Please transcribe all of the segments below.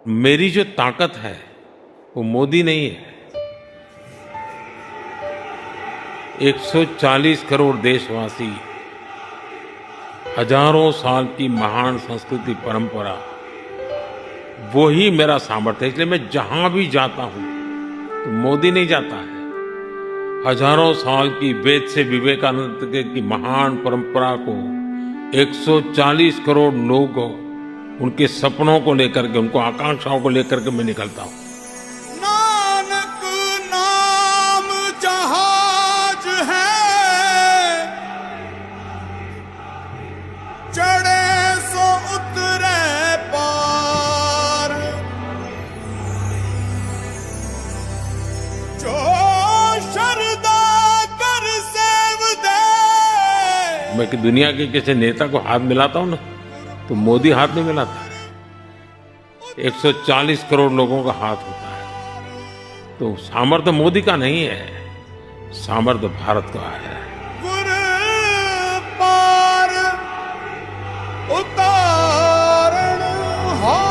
मेरी जो ताकत है वो मोदी नहीं है। 140 करोड़ देशवासी, हजारों साल की महान संस्कृति परंपरा, वो ही मेरा सामर्थ्य है। इसलिए मैं जहां भी जाता हूं तो मोदी नहीं जाता है। हजारों साल की वेद से विवेकानंद की महान परंपरा को 140 करोड़ लोग, उनके सपनों को लेकर के, उनको आकांक्षाओं को लेकर के मैं निकलता हूं। नानक नाम जहाज है, चढ़े सो उतरे पार, जो शरदा कर सेव दे। मैं कि दुनिया के किसी नेता को हाथ मिलाता हूं ना, तो मोदी हाथ नहीं मिलाता है। 140 करोड़ लोगों का हाथ होता है। तो सामर्थ्य मोदी का नहीं है, सामर्थ्य भारत का है। गुर पार उतारण हार।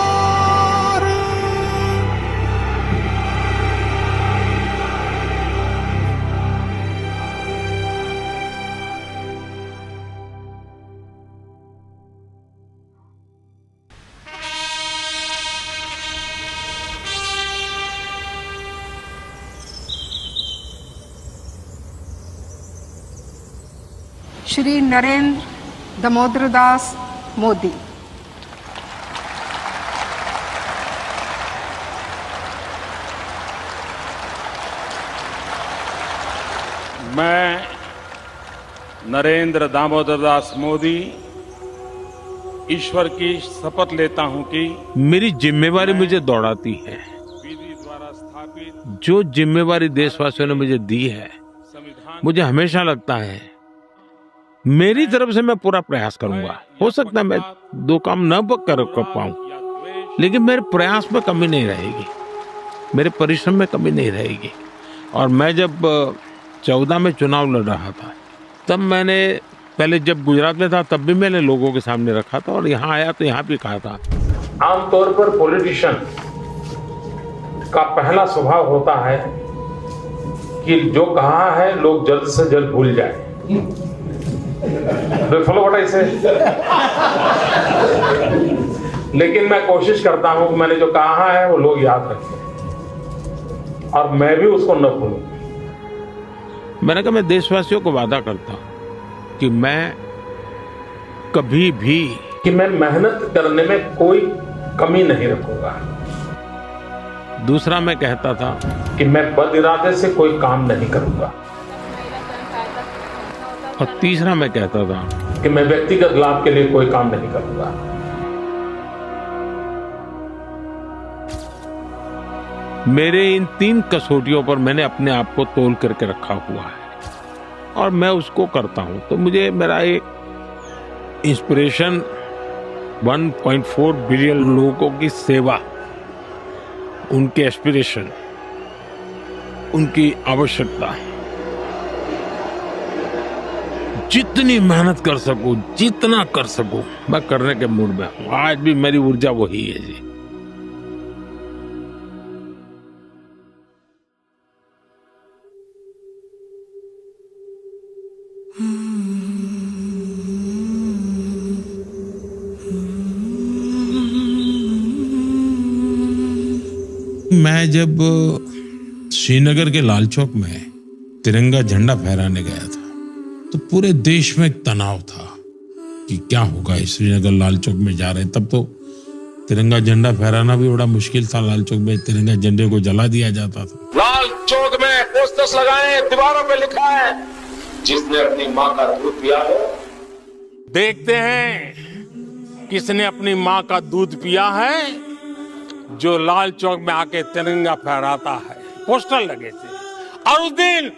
श्री नरेंद्र दामोदर दास मोदी। मैं नरेंद्र दामोदर दास मोदी ईश्वर की शपथ लेता हूं कि मेरी जिम्मेवारी मुझे दौड़ाती है। विधि द्वारा स्थापित जो जिम्मेवारी देशवासियों ने मुझे दी है, संविधान मुझे हमेशा लगता है मेरी तरफ से मैं पूरा प्रयास करूंगा। हो सकता है मैं दो काम न कर पाऊं, लेकिन मेरे प्रयास में कमी नहीं रहेगी, मेरे परिश्रम में कमी नहीं रहेगी। और मैं जब 14 में चुनाव लड़ रहा था, तब मैंने पहले जब गुजरात में था तब भी मैंने लोगों के सामने रखा था, और यहाँ आया तो यहाँ भी कहा था। आमतौर पर पॉलिटिशियन का पहला स्वभाव होता है कि जो कहा है लोग जल्द से जल्द भूल जाए। फॉलो व्हाट आई से। लेकिन मैं कोशिश करता हूं कि मैंने जो कहा है वो लोग याद रखें, और मैं भी उसको न भूलूं। मैंने कहा मैं देशवासियों को वादा करता हूं कि मैं कभी भी मैं मेहनत करने में कोई कमी नहीं रखूंगा। दूसरा मैं कहता था कि मैं बद इरादे से कोई काम नहीं करूंगा। और तीसरा मैं कहता था कि मैं व्यक्तिगत लाभ के लिए कोई काम नहीं करूंगा। मेरे इन 3 कसौटियों पर मैंने अपने आप को तोल करके रखा हुआ है, और मैं उसको करता हूं। तो मुझे मेरा एक इंस्पिरेशन 1.4 बिलियन लोगों की सेवा, उनके एस्पिरेशन, उनकी आवश्यकता, जितनी मेहनत कर सकूं, जितना कर सकूं, मैं करने के मूड में हूं। आज भी मेरी ऊर्जा वही है जी। मैं जब श्रीनगर के लाल चौक में तिरंगा झंडा फहराने गया था, तो पूरे देश में एक तनाव था कि क्या होगा। श्रीनगर लाल चौक में जा रहे हैं, तब तो तिरंगा झंडा फहराना भी बड़ा मुश्किल था। लाल चौक में तिरंगा झंडे को जला दिया जाता था। लाल चौक में पोस्टर्स लगाए, दीवारों पे लिखा है, जिसने अपनी माँ का दूध पिया है। देखते हैं किसने अपनी माँ का दूध पिया है, जो लाल चौक में आके तिरंगा फहराता है। पोस्टर लगे थे, और उस दिन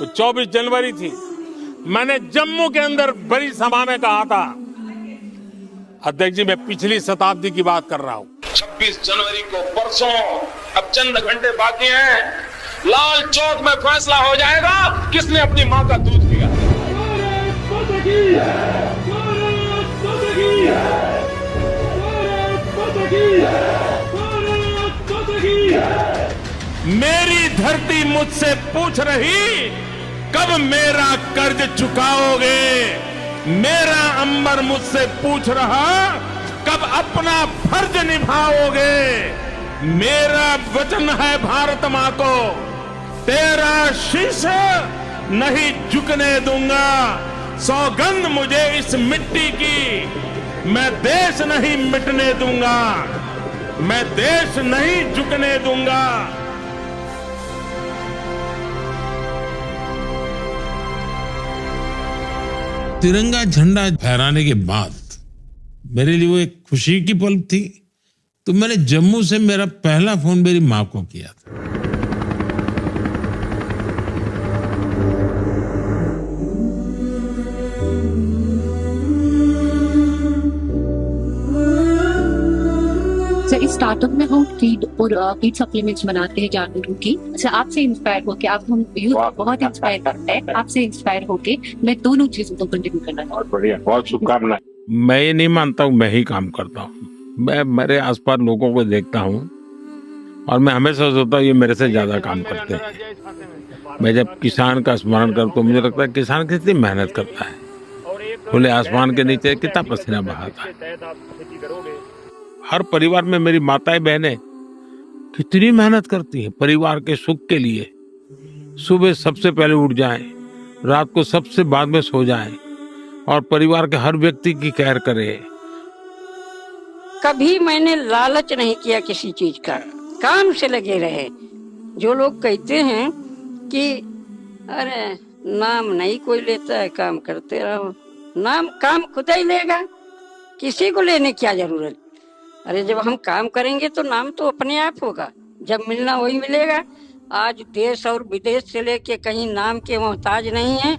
24 जनवरी थी। मैंने जम्मू के अंदर बड़ी सभा में कहा था, अध्यक्ष जी मैं पिछली शताब्दी की बात कर रहा हूं, 26 जनवरी को परसों, अब चंद घंटे बाकी हैं, लाल चौक में फैसला हो जाएगा किसने अपनी माँ का दूध पिया। मेरी धरती मुझसे पूछ रही कब मेरा कर्ज चुकाओगे। मेरा अंबर मुझसे पूछ रहा कब अपना फर्ज निभाओगे। मेरा वचन है भारत मां को, तेरा शीश नहीं झुकने दूंगा। सौगंध मुझे इस मिट्टी की, मैं देश नहीं मिटने दूंगा, मैं देश नहीं झुकने दूंगा। तिरंगा झंडा फहराने के बाद मेरे लिए वो एक खुशी की पल थी। तो मैंने जम्मू से मेरा पहला फोन मेरी मां को किया था। सर, इस स्टार्टअप में हम फीड और फीड सप्लीमेंट्स बनाते हैं जानवरों की। अच्छा, आपसे इंस्पायर होके, आप हम यूथ बहुत इंस्पायर करते हैं, आपसे इंस्पायर होके मैं दोनों चीजों को कंटिन्यू करना चाहता हूँ। बहुत बढ़िया, बहुत शुभकामनाएं। मैं ये नहीं मानता हूँ मैं ही काम करता हूँ। मैं मेरे आसपास लोगों को देखता हूँ और मैं हमेशा सोचता हूँ ये मेरे से ज्यादा काम करते हैं। मैं जब किसान का स्मरण करता हूँ मुझे लगता है किसान कितनी मेहनत करता है, खुले आसमान के नीचे कितना पसीना बहाता है। हर परिवार में मेरी माताएं बहनें कितनी मेहनत करती हैं परिवार के सुख के लिए। सुबह सबसे पहले उठ जाएं, रात को सबसे बाद में सो जाएं और परिवार के हर व्यक्ति की केयर करें। कभी मैंने लालच नहीं किया किसी चीज का, काम से लगे रहे। जो लोग कहते हैं कि अरे नाम नहीं कोई लेता है, काम करते रहो, नाम काम खुद ही लेगा, किसी को लेने क्या जरूरत। अरे जब हम काम करेंगे तो नाम तो अपने आप होगा, जब मिलना वही मिलेगा। आज देश और विदेश से लेके कहीं नाम के मोहताज नहीं है।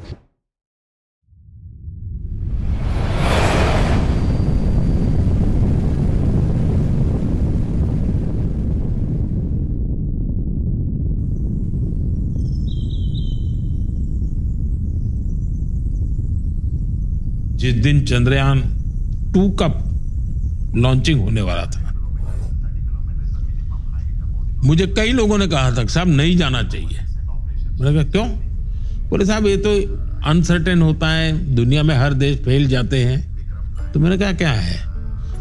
जिस दिन चंद्रयान 2 का लॉन्चिंग होने वाला था, मुझे कई लोगों ने कहा था साहब नहीं जाना चाहिए। मैंने कहा क्यों? बोले साहब ये तो अनसर्टेन होता है, दुनिया में हर देश फैल जाते हैं। तो मैंने कहा क्या है,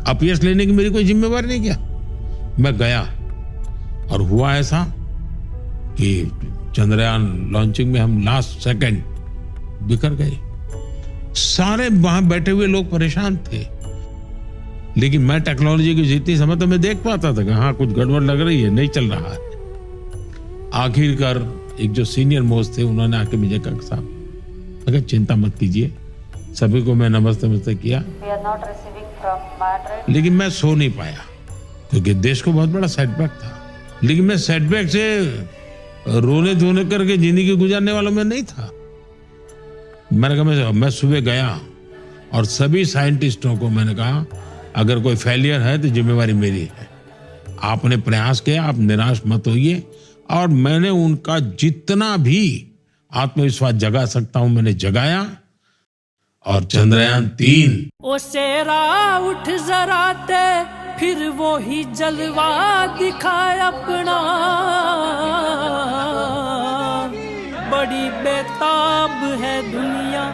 अपयश लेने की मेरी कोई जिम्मेवारी नहीं। क्या मैं गया और हुआ ऐसा कि चंद्रयान लॉन्चिंग में हम लास्ट सेकंड बिखर गए। सारे वहां बैठे हुए लोग परेशान थे, लेकिन मैं टेक्नोलॉजी की जितनी समझ तो मैं देख पाता था कि हाँ कुछ गड़बड़ लग रही है, नहीं चल रहा है। आखिरकार एक जो सीनियर मोस्ट थे उन्होंने आके मुझे कहा साहब अगर चिंता मत कीजिए, सभी को मैं नमस्ते किया, लेकिन मैं सो नहीं पाया क्योंकि देश को बहुत बड़ा सेटबैक था। लेकिन मैं सेटबैक से रोने धोने करके जिंदगी गुजारने वालों में नहीं था। मैंने कहा मैं सुबह गया और सभी साइंटिस्टों को मैंने कहा अगर कोई फेलियर है तो जिम्मेवारी मेरी है। आपने प्रयास किया, आप निराश मत होइए। और मैंने उनका जितना भी आत्मविश्वास जगा सकता हूं मैंने जगाया और चंद्रयान 3 ओ शेरा उठ जरा ते फिर वो ही जलवा दिखाए अपना, बड़ी बेताब है दुनिया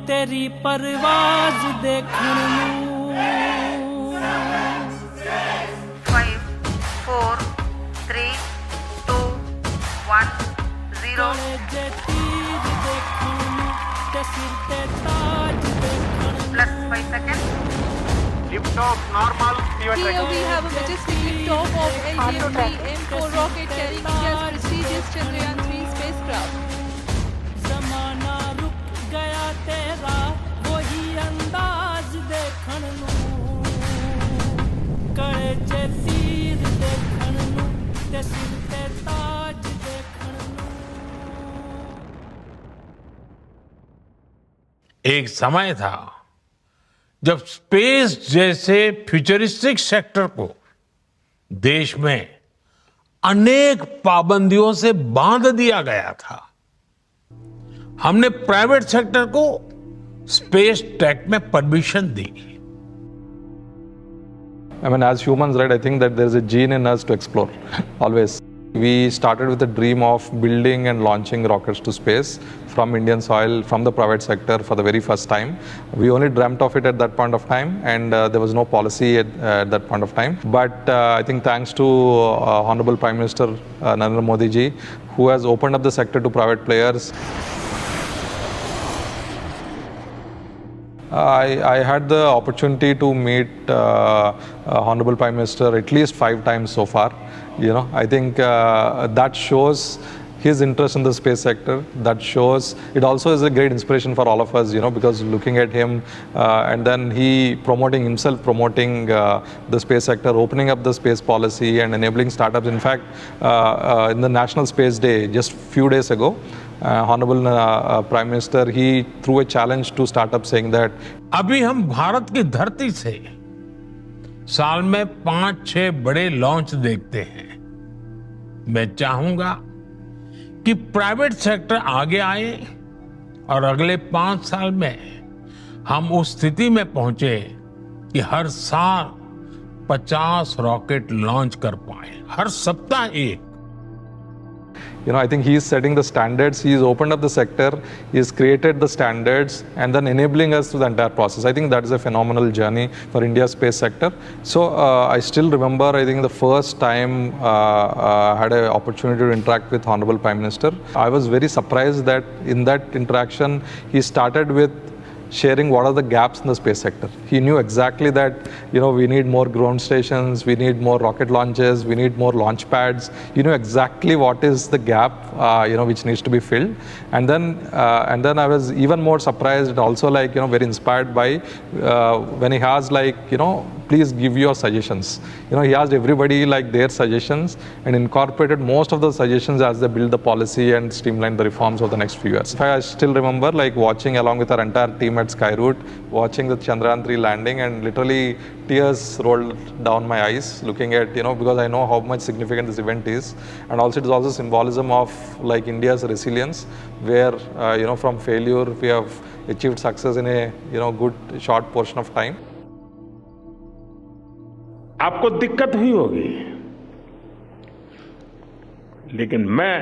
तेरी परवाज देखने नू। 5, 4, 3, 2, 1, 0। Plus 5 seconds. Lift off normal. Here we have a majestic liftoff of LVM-3 M4 rocket carrying India's prestigious Chandrayaan 3 spacecraft. ज़माना रुक गया तेरा वही अंदाज देखण नू, कड़े चे तीर देखण नू ते सिर ते ताज देखण नू। एक समय था जब स्पेस जैसे फ्यूचरिस्टिक सेक्टर को देश में अनेक पाबंदियों से बांध दिया गया था। हमने प्राइवेट सेक्टर को स्पेस टेक में permission the. I mean, as humans, right, I think that there is a gene in us to explore, always. We started with the dream of building and launching rockets to space from Indian soil, from the private sector for the very first time. We only dreamt of it at that point of time, and there was no policy at that point of time. But I think thanks to Honorable Prime Minister Narendra Modi ji, who has opened up the sector to private players. I had the opportunity to meet Honorable Prime Minister at least 5 times so far. I think that shows his interest in the space sector. That shows it also is a great inspiration for all of us, because looking at him and then he promoting the space sector, opening up the space policy and enabling startups. In fact, in the National Space Day just few days ago, Honorable Prime Minister, he threw a challenge to startups saying that अभी हम भारत की धरती से साल में 5-6 बड़े launch देखते हैं। मैं चाहूंगा कि प्राइवेट सेक्टर आगे आए और अगले 5 साल में हम उस स्थिति में पहुंचे कि हर साल 50 रॉकेट लॉन्च कर पाए, हर सप्ताह एक। I think he is setting the standards. He has opened up the sector. He has created the standards and then enabling us through the entire process. I think that is a phenomenal journey for India's space sector. So I still remember, I think the first time I had an opportunity to interact with Honorable Prime Minister, I was very surprised that in that interaction, he started with sharing what are the gaps in the space sector. He knew exactly that, we need more ground stations, we need more rocket launches, we need more launch pads. He knew exactly what is the gap, which needs to be filled. And then I was even more surprised and also very inspired by when he has please give your suggestions. He asked everybody their suggestions and incorporated most of the suggestions as they build the policy and streamline the reforms over the next few years. I still remember watching along with our entire team at Skyroot, watching the Chandrayaan 3 landing, and literally tears rolled down my eyes looking at, because I know how much significant this event is. And also it is also symbolism of India's resilience, where, from failure we have achieved success in a, good short portion of time. आपको दिक्कत हुई होगी, लेकिन मैं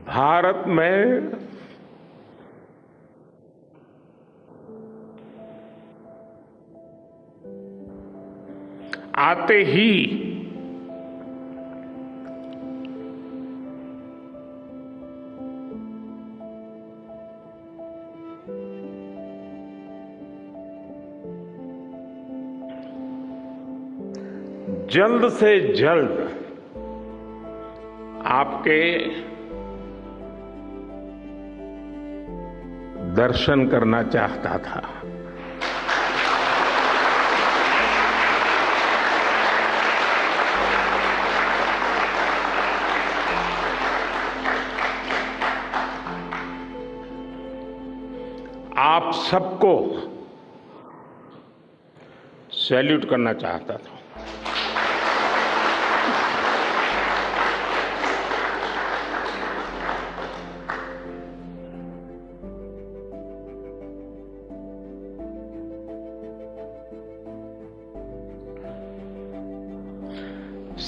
भारत में आते ही जल्द से जल्द आपके दर्शन करना चाहता था। आप सबको सैल्यूट करना चाहता था।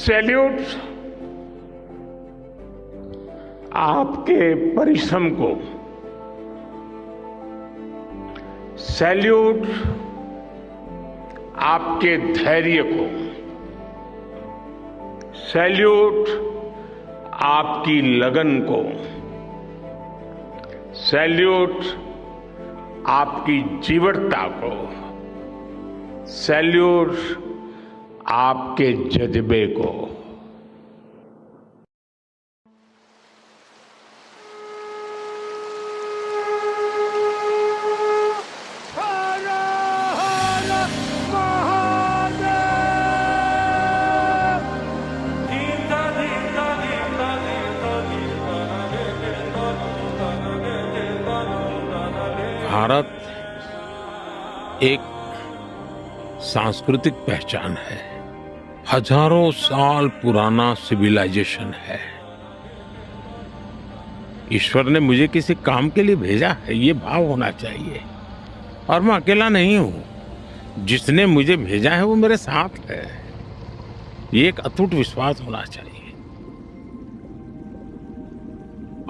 सैल्यूट आपके परिश्रम को, सैल्यूट आपके धैर्य को, सैल्यूट आपकी लगन को, सैल्यूट आपकी जीवटता को, सैल्यूट आपके जज्बे को। भारत एक सांस्कृतिक पहचान है, हजारों साल पुराना सिविलाइजेशन है। ईश्वर ने मुझे किसी काम के लिए भेजा है, ये भाव होना चाहिए। और मैं अकेला नहीं हूं। जिसने मुझे भेजा है वो मेरे साथ है। ये एक अटूट विश्वास होना चाहिए।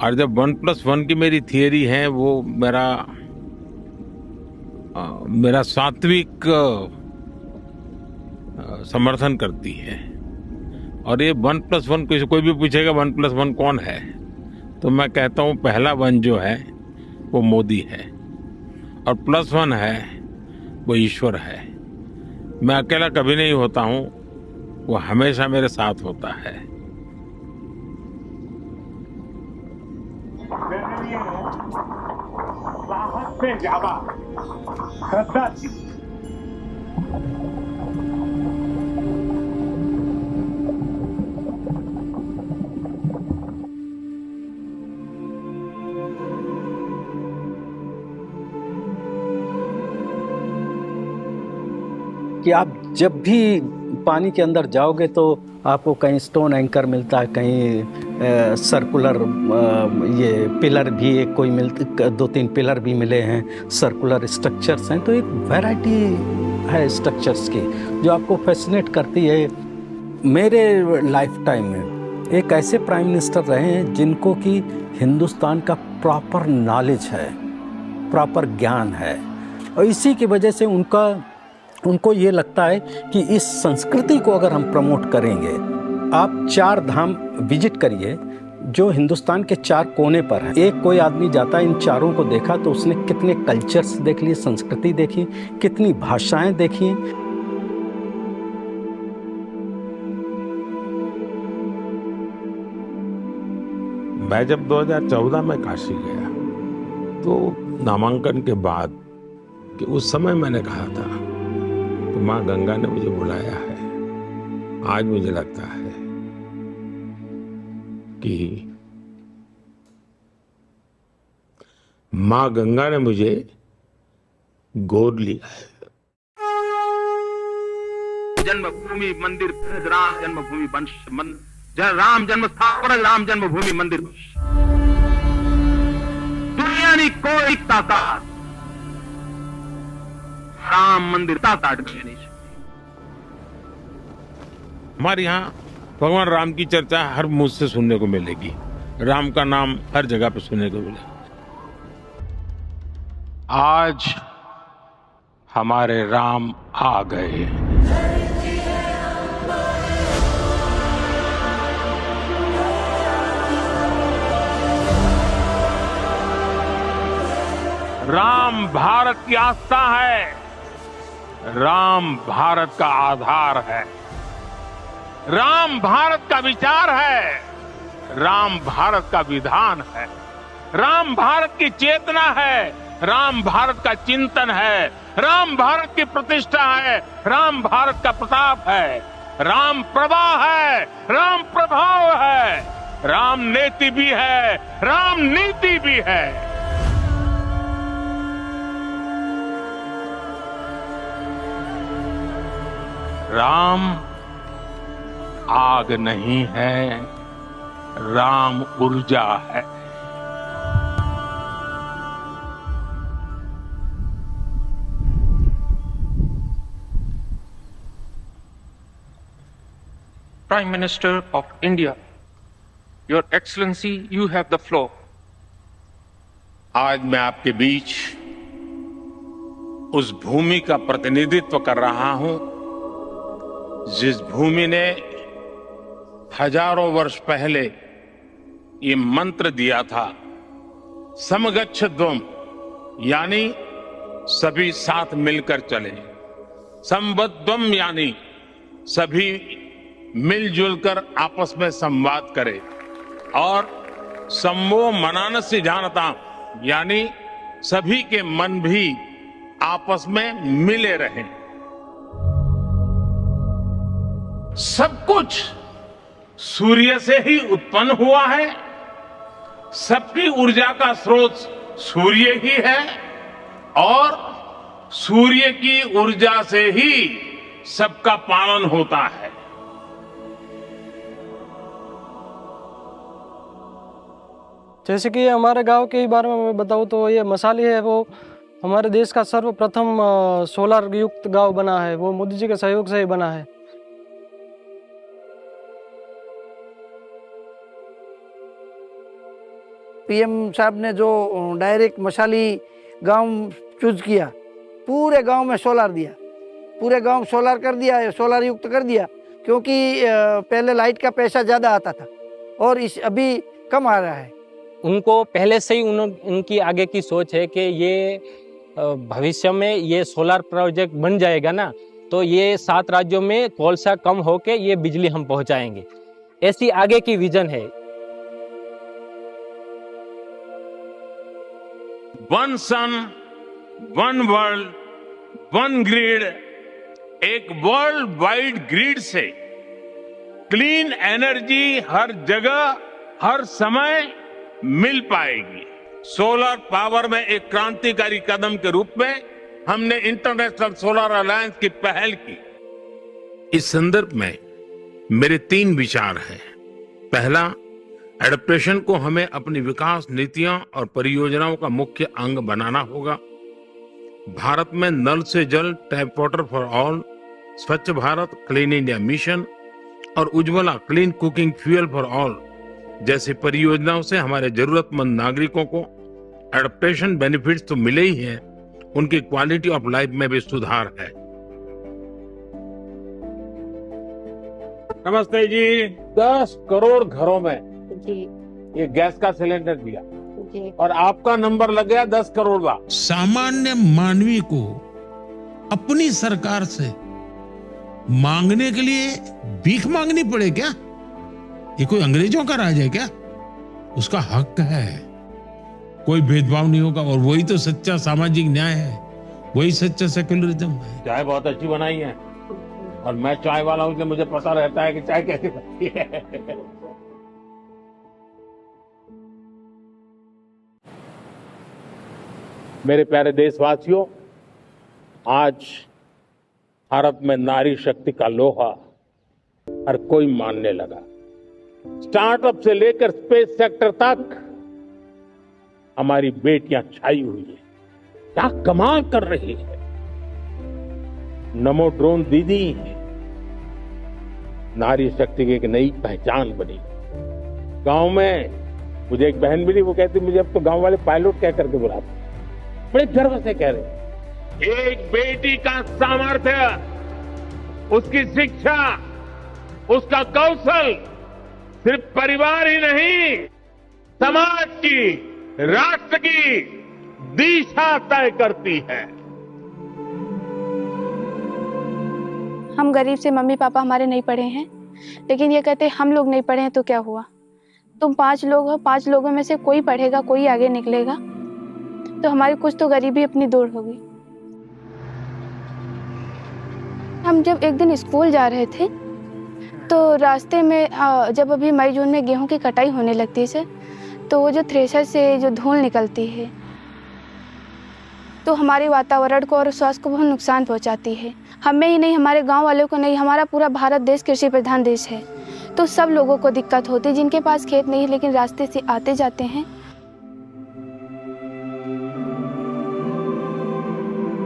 और जब 1+1 की मेरी थियरी है वो मेरा सात्विक समर्थन करती है। और ये 1+1 कोई भी पूछेगा 1+1 कौन है, तो मैं कहता हूं पहला 1 जो है वो मोदी है और +1 है वो ईश्वर है। मैं अकेला कभी नहीं होता हूं, वो हमेशा मेरे साथ होता है। साहस से ज्यादा श्रद्धा थी। कि आप जब भी पानी के अंदर जाओगे तो आपको कहीं स्टोन एंकर मिलता है, कहीं सर्कुलर ये पिलर भी एक कोई 2-3 पिलर भी मिले हैं, सर्कुलर स्ट्रक्चर्स हैं। तो एक वैरायटी है स्ट्रक्चर्स की जो आपको फैसिनेट करती है। मेरे लाइफ टाइम में एक ऐसे प्राइम मिनिस्टर रहे हैं जिनको कि हिंदुस्तान का प्रॉपर नॉलेज है, प्रॉपर ज्ञान है, और इसी की वजह से उनको ये लगता है कि इस संस्कृति को अगर हम प्रमोट करेंगे। आप 4 धाम विजिट करिए जो हिंदुस्तान के 4 कोने पर हैं। एक कोई आदमी जाता है, इन चारों को देखा तो उसने कितने कल्चर्स देख लिए, संस्कृति देखी, कितनी भाषाएं देखी। मैं जब 2014 में काशी गया तो नामांकन के बाद कि उस समय मैंने कहा था तो माँ गंगा ने मुझे बुलाया है। आज मुझे लगता है कि माँ गंगा ने मुझे गोद लिया है। जन्मभूमि मंदिर राम जन्मभूमि वंश राम जन्म स्थापना राम जन्मभूमि मंदिर दुनिया की कोई ताकत राम मंदिर ताकत नहीं। हमारे यहाँ भगवान राम की चर्चा हर मुंह से सुनने को मिलेगी। राम का नाम हर जगह पे सुनने को मिलेगा। आज हमारे राम आ गए। राम भारत की आस्था है, राम भारत का आधार है, राम भारत का विचार है, राम भारत का विधान है, राम भारत की चेतना है, राम भारत का चिंतन है, राम भारत की प्रतिष्ठा है, राम भारत का प्रताप है, राम प्रवाह है, राम प्रभाव है, राम नेति भी है, राम नीति भी है। राम आग नहीं है, राम ऊर्जा है। Prime Minister of India, Your Excellency, you have the floor. आज मैं आपके बीच उस भूमि का प्रतिनिधित्व कर रहा हूं जिस भूमि ने हजारों वर्ष पहले ये मंत्र दिया था, समगच्छध्वम, यानी सभी साथ मिलकर चले, संबद्धम यानी सभी मिलजुल कर आपस में संवाद करें, और सम्मो मनानस्य जानता यानी सभी के मन भी आपस में मिले रहें। सब कुछ सूर्य से ही उत्पन्न हुआ है, सबकी ऊर्जा का स्रोत सूर्य ही है, और सूर्य की ऊर्जा से ही सबका पालन होता है। जैसे कि हमारे गांव के बारे में मैं बताऊं तो ये मसाले है वो हमारे देश का सर्वप्रथम सोलर युक्त गांव बना है, वो मोदी जी के सहयोग से ही बना है। पीएम साहब ने जो डायरेक्ट मशाली गांव चूज किया, पूरे गांव में सोलर दिया, पूरे गांव सोलर कर दिया है, सोलर युक्त कर दिया, क्योंकि पहले लाइट का पैसा ज़्यादा आता था और इस अभी कम आ रहा है। उनको पहले से ही उनकी आगे की सोच है कि ये भविष्य में ये सोलर प्रोजेक्ट बन जाएगा ना, तो ये 7 राज्यों में कोलसा कम होके ये बिजली हम पहुंचाएंगे, ऐसी आगे की विजन है। वन सन, वन वर्ल्ड, वन ग्रिड, एक वर्ल्ड वाइड ग्रिड से क्लीन एनर्जी हर जगह हर समय मिल पाएगी। सोलर पावर में एक क्रांतिकारी कदम के रूप में हमने इंटरनेशनल सोलर अलायंस की पहल की। इस संदर्भ में मेरे 3 विचार हैं। पहला, एडप्टेशन को हमें अपनी विकास नीतियां और परियोजनाओं का मुख्य अंग बनाना होगा। भारत में नल से जल, टैप वाटर फॉर ऑल, स्वच्छ भारत, क्लीन इंडिया मिशन और Ujjwala clean cooking fuel for all जैसी परियोजनाओं से हमारे जरूरतमंद नागरिकों को एडप्टेशन बेनिफिट्स तो मिले ही हैं, उनकी क्वालिटी ऑफ लाइफ में भी सुधार है। नमस्ते जी। 10 करोड़ घरों में ये गैस का सिलेंडर दिया और आपका नंबर लग गया 10 करोड़ का। सामान्य मानवी को अपनी सरकार से मांगने के लिए भीख मांगनी पड़े क्या? ये कोई अंग्रेजों का राज है क्या? उसका हक है, कोई भेदभाव नहीं होगा और वही तो सच्चा सामाजिक न्याय है, वही सच्चा सेक्युलरिज्म है। चाय बहुत अच्छी बनाई है और मैं चाय वाला हूं, इसलिए मुझे पता रहता है कि चाय कैसे बनती है। मेरे प्यारे देशवासियों, आज भारत में नारी शक्ति का लोहा हर कोई मानने लगा। स्टार्टअप से लेकर स्पेस सेक्टर तक हमारी बेटियां छाई हुई है, क्या कमाल कर रही है। नमो ड्रोन दीदी नारी शक्ति की एक नई पहचान बनी। गांव में मुझे एक बहन मिली, वो कहती मुझे अब तो गांव वाले पायलट कह करके बुलाते, बड़े गर्व से कह रहे। एक बेटी का सामर्थ्य, उसकी शिक्षा, उसका कौशल सिर्फ परिवार ही नहीं, समाज की, राष्ट्र की दिशा तय करती है। हम गरीब से मम्मी पापा हमारे नहीं पढ़े हैं, लेकिन ये कहते हम लोग नहीं पढ़े हैं तो क्या हुआ, तुम 5 लोग हो, 5 लोगों में से कोई पढ़ेगा, कोई आगे निकलेगा, तो हमारी कुछ तो गरीबी अपनी दूर होगी। हम जब एक दिन स्कूल जा रहे थे तो रास्ते में जब अभी मई जून में गेहूं की कटाई होने लगती है, तो वो जो थ्रेशर से जो धूल निकलती है तो हमारे वातावरण को और स्वास्थ्य को बहुत नुकसान पहुंचाती है। हमें ही नहीं, हमारे गांव वालों को नहीं, हमारा पूरा भारत देश कृषि प्रधान देश है, तो सब लोगों को दिक्कत होती है। जिनके पास खेत नहीं है लेकिन रास्ते से आते जाते हैं,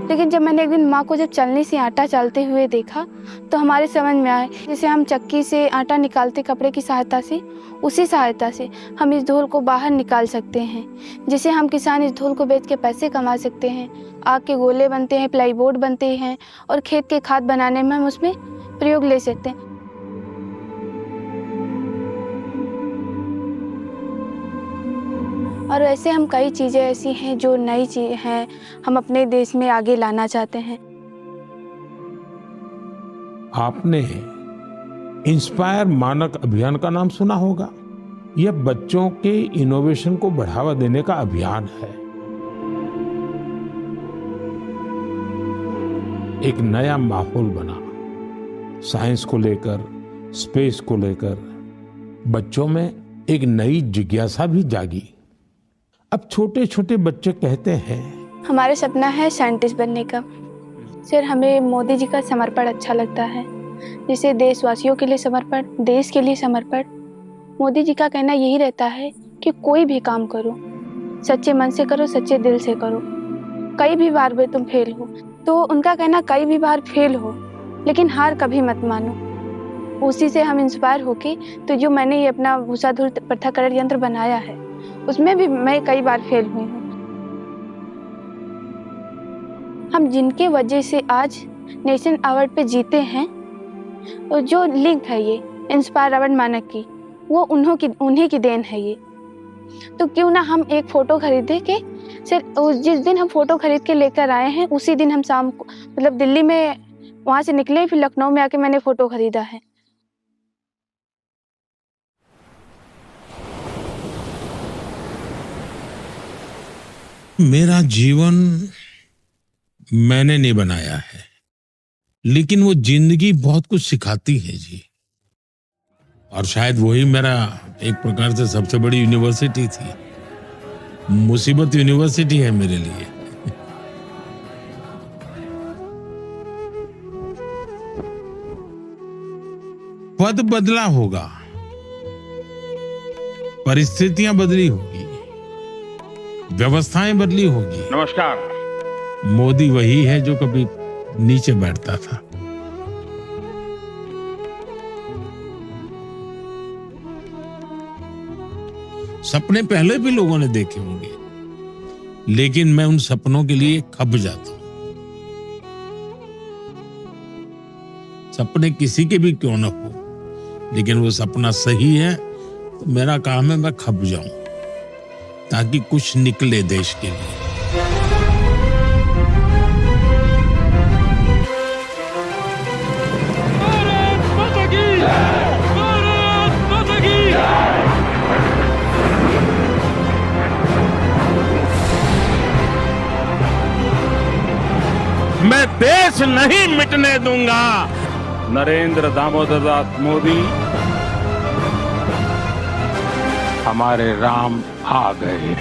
लेकिन जब मैंने एक दिन माँ को जब चलनी से आटा चालते हुए देखा तो हमारे समझ में आया, जैसे हम चक्की से आटा निकालते कपड़े की सहायता से, उसी सहायता से हम इस धूल को बाहर निकाल सकते हैं। जिसे हम किसान इस धूल को बेच के पैसे कमा सकते हैं, आग के गोले बनते हैं, प्लाईबोर्ड बनते हैं और खेत के खाद बनाने में हम उसमें प्रयोग ले सकते हैं। और ऐसे हम कई चीज़ें ऐसी हैं जो नई चीज़ हैं, हम अपने देश में आगे लाना चाहते हैं। आपने इंस्पायर मानक अभियान का नाम सुना होगा। यह बच्चों के इनोवेशन को बढ़ावा देने का अभियान है। एक नया माहौल बना, साइंस को लेकर, स्पेस को लेकर बच्चों में एक नई जिज्ञासा भी जागी। अब छोटे छोटे बच्चे कहते हैं हमारा सपना है साइंटिस्ट बनने का। सर, हमें मोदी जी का समर्पण अच्छा लगता है, जैसे देशवासियों के लिए समर्पण, देश के लिए समर्पण। मोदी जी का कहना यही रहता है कि कोई भी काम करो, सच्चे मन से करो, सच्चे दिल से करो। कई भी बार भी तुम फेल हो। तो उनका कहना कई भी बार फेल हो लेकिन हार कभी मत मानो। उसी से हम इंस्पायर होके तो जो मैंने ये अपना भूसाधुर पृथक्करण यंत्र बनाया है उसमें भी मैं कई बार फेल हुई हूँ। हम जिनके वजह से आज नेशन अवार्ड पे जीते हैं और जो लिंक है ये इंस्पायर अवार्ड मानक की, वो उन्हीं की देन है ये। तो क्यों ना हम एक फ़ोटो खरीदे के सिर्फ जिस दिन हम फ़ोटो खरीद के लेकर आए हैं उसी दिन हम शाम को मतलब दिल्ली में वहाँ से निकले, फिर लखनऊ में आके मैंने फ़ोटो खरीदा है। मेरा जीवन मैंने नहीं बनाया है, लेकिन वो जिंदगी बहुत कुछ सिखाती है जी। और शायद वही मेरा एक प्रकार से सबसे बड़ी यूनिवर्सिटी थी। मुसीबत यूनिवर्सिटी है मेरे लिए। पद बदला होगा, परिस्थितियां बदली होगी, व्यवस्थाएं बदली होगी। नमस्कार। मोदी वही है जो कभी नीचे बैठता था। सपने पहले भी लोगों ने देखे होंगे, लेकिन मैं उन सपनों के लिए खप जाता हूं। सपने किसी के भी क्यों ना हो, लेकिन वो सपना सही है तो मेरा काम है मैं खप जाऊं ताकि कुछ निकले देश के लिए। मैं देश नहीं मिटने दूंगा। नरेंद्र दामोदर दास मोदी हमारे राम आ गए।